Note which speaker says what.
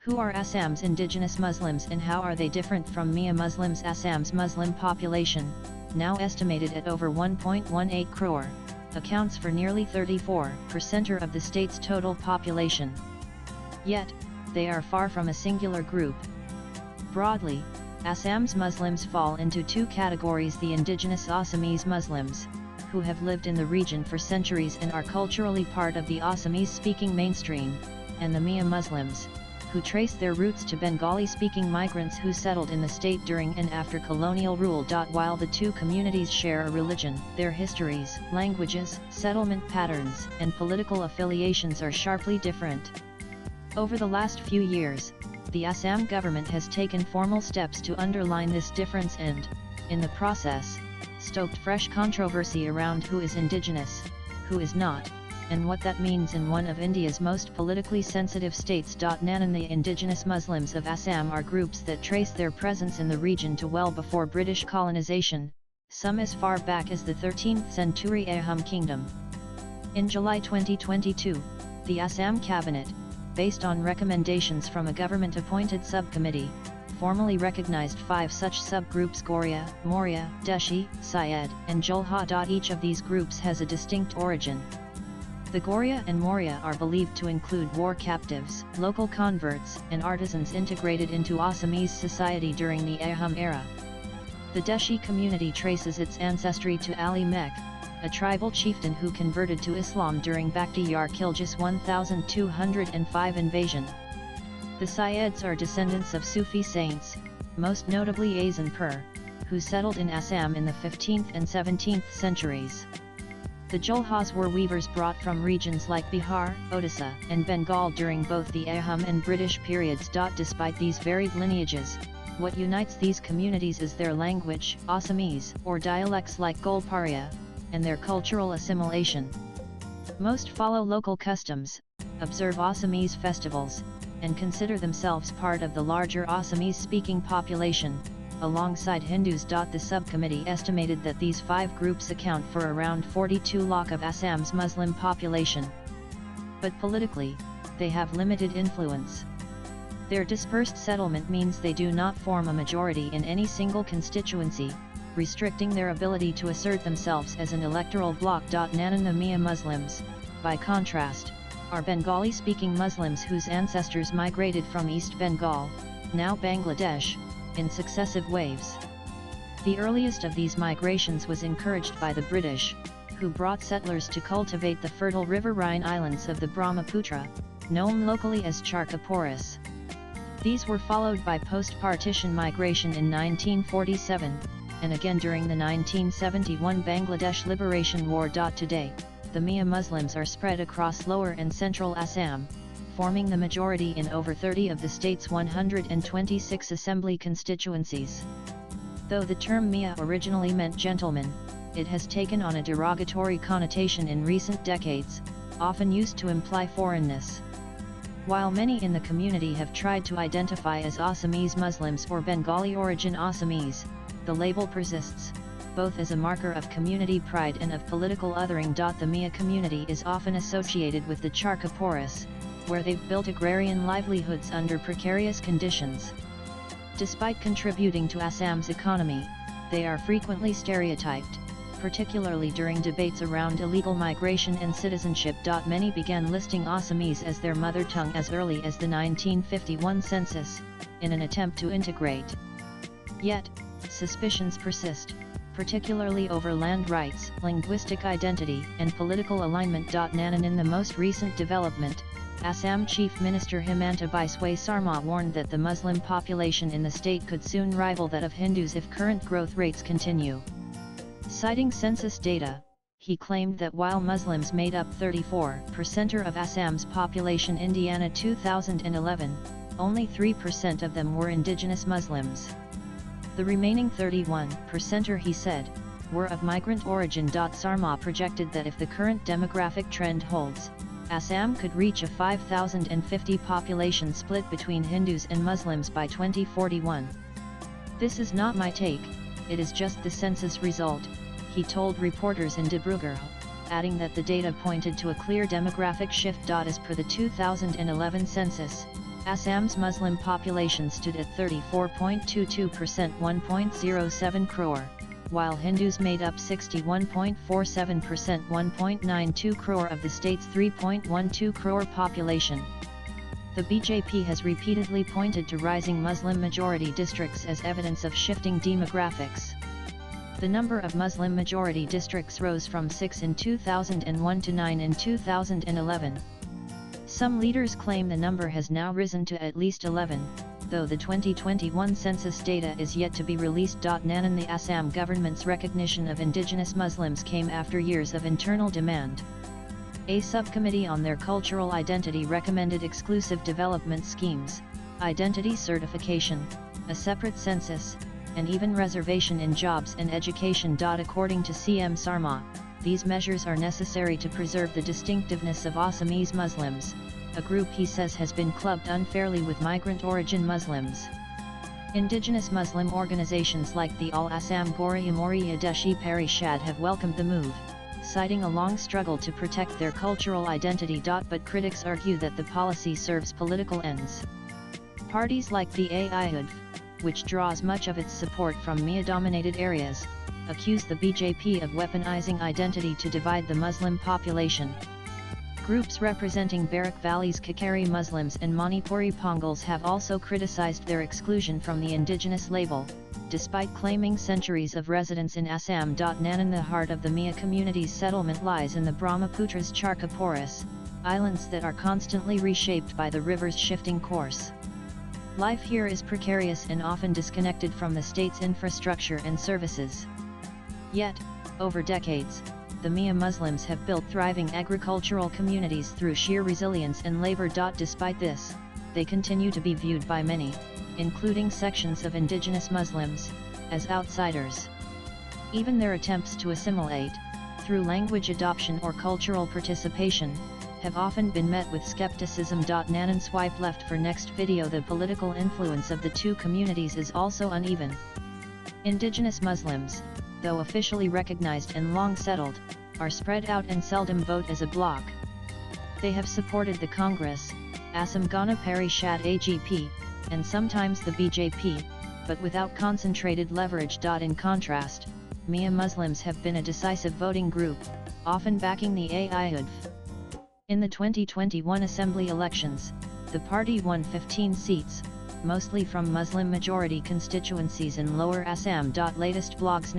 Speaker 1: Who are Assam's indigenous Muslims and how are they different from Miya Muslims? Assam's Muslim population, now estimated at over 1.18 crore, accounts for nearly 34% of the state's total population. Yet, they are far from a singular group. Broadly, Assam's Muslims fall into two categories: the indigenous Assamese Muslims, who have lived in the region for centuries and are culturally part of the Assamese-speaking mainstream, and the Miya Muslims, who trace their roots to Bengali-speaking migrants who settled in the state during and after colonial rule. While the two communities share a religion, their histories, languages, settlement patterns, and political affiliations are sharply different. Over the last few years, the Assam government has taken formal steps to underline this difference and, in the process, stoked fresh controversy around who is indigenous, who is not, and what that means in one of India's most politically sensitive states. Nanan. The indigenous Muslims of Assam are groups that trace their presence in the region to well before British colonization, some as far back as the 13th century Ahom Kingdom. In July 2022, the Assam cabinet, based on recommendations from a government-appointed subcommittee, formally recognized 5 such subgroups: Goria, Maurya, Deshi, Syed, and Jolha. Each of these groups has a distinct origin. The Goria and Maurya are believed to include war captives, local converts, and artisans integrated into Assamese society during the Ahom era. The Deshi community traces its ancestry to Ali Mek, a tribal chieftain who converted to Islam during Bakhtiyar Khilji's 1205 invasion. The Syeds are descendants of Sufi saints, most notably Azan Pur, who settled in Assam in the 15th and 17th centuries. The Jolhas were weavers brought from regions like Bihar, Odisha, and Bengal during both the Ahom and British periods. Despite these varied lineages, what unites these communities is their language, Assamese, or dialects like Golparia, and their cultural assimilation. Most follow local customs, observe Assamese festivals, and consider themselves part of the larger Assamese-speaking population, alongside Hindus. The subcommittee estimated that these 5 groups account for around 42 lakh of Assam's Muslim population. But politically, they have limited influence. Their dispersed settlement means they do not form a majority in any single constituency, restricting their ability to assert themselves as an electoral bloc. Nanan. The Miya Muslims, by contrast, are Bengali-speaking Muslims whose ancestors migrated from East Bengal, now Bangladesh, in successive waves. The earliest of these migrations was encouraged by the British, who brought settlers to cultivate the fertile riverine islands of the Brahmaputra, known locally as Charkaporis. These were followed by post-partition migration in 1947, and again during the 1971 Bangladesh Liberation War. Today, the Miya Muslims are spread across lower and central Assam, forming the majority in over 30 of the state's 126 assembly constituencies. Though the term Miya originally meant gentleman, it has taken on a derogatory connotation in recent decades, often used to imply foreignness. While many in the community have tried to identify as Assamese Muslims or Bengali origin Assamese, the label persists, both as a marker of community pride and of political othering. The Miya community is often associated with the Charkaporis, where they've built agrarian livelihoods under precarious conditions. Despite contributing to Assam's economy, they are frequently stereotyped, particularly during debates around illegal migration and citizenship. Many began listing Assamese as their mother tongue as early as the 1951 census, in an attempt to integrate. Yet, suspicions persist, particularly over land rights, linguistic identity, and political alignment. Nanan. In the most recent development, Assam Chief Minister Himanta Biswa Sarma warned that the Muslim population in the state could soon rival that of Hindus if current growth rates continue. Citing census data, he claimed that while Muslims made up 34% of Assam's population in Indiana 2011, only 3% of them were indigenous Muslims. The remaining 31%, he said, were of migrant origin. Sarma projected that if the current demographic trend holds, Assam could reach a 5,050 population split between Hindus and Muslims by 2041. "This is not my take, it is just the census result," he told reporters in Dibrugarh, adding that the data pointed to a clear demographic shift. As per the 2011 census, Assam's Muslim population stood at 34.22%, 1.07 crore, while Hindus made up 61.47%, 1.92 crore of the state's 3.12 crore population. The BJP has repeatedly pointed to rising Muslim-majority districts as evidence of shifting demographics. The number of Muslim-majority districts rose from 6 in 2001 to 9 in 2011. Some leaders claim the number has now risen to at least 11, though the 2021 census data is yet to be released. Nanan, the Assam government's recognition of indigenous Muslims came after years of internal demand. A subcommittee on their cultural identity recommended exclusive development schemes, identity certification, a separate census, and even reservation in jobs and education. According to CM Sarma, these measures are necessary to preserve the distinctiveness of Assamese Muslims, a group he says has been clubbed unfairly with migrant-origin Muslims. Indigenous Muslim organizations like the All Assam Gori Amori Yadeshi Parishad have welcomed the move, citing a long struggle to protect their cultural identity. But critics argue that the policy serves political ends. Parties like the AIUDF, which draws much of its support from Miya-dominated areas, accuse the BJP of weaponizing identity to divide the Muslim population. Groups representing Barak Valley's Kakari Muslims and Manipuri Pongals have also criticized their exclusion from the indigenous label, despite claiming centuries of residence in Assam. Nanan, the heart of the Miya community's settlement lies in the Brahmaputra's Charkaporis, islands that are constantly reshaped by the river's shifting course. Life here is precarious and often disconnected from the state's infrastructure and services. Yet, over decades, the Miya Muslims have built thriving agricultural communities through sheer resilience and labor. Despite this, they continue to be viewed by many, including sections of indigenous Muslims, as outsiders. Even their attempts to assimilate, through language adoption or cultural participation, have often been met with skepticism. Nanan, swipe left for next video. The political influence of the two communities is also uneven. Indigenous Muslims, though officially recognized and long settled, are spread out and seldom vote as a bloc. They have supported the Congress, Assam Gana Parishad AGP, and sometimes the BJP, but without concentrated leverage. In contrast, Miya Muslims have been a decisive voting group, often backing the AIUDF. In the 2021 assembly elections, the party won 15 seats, mostly from Muslim-majority constituencies in Lower Assam. Latest blogs.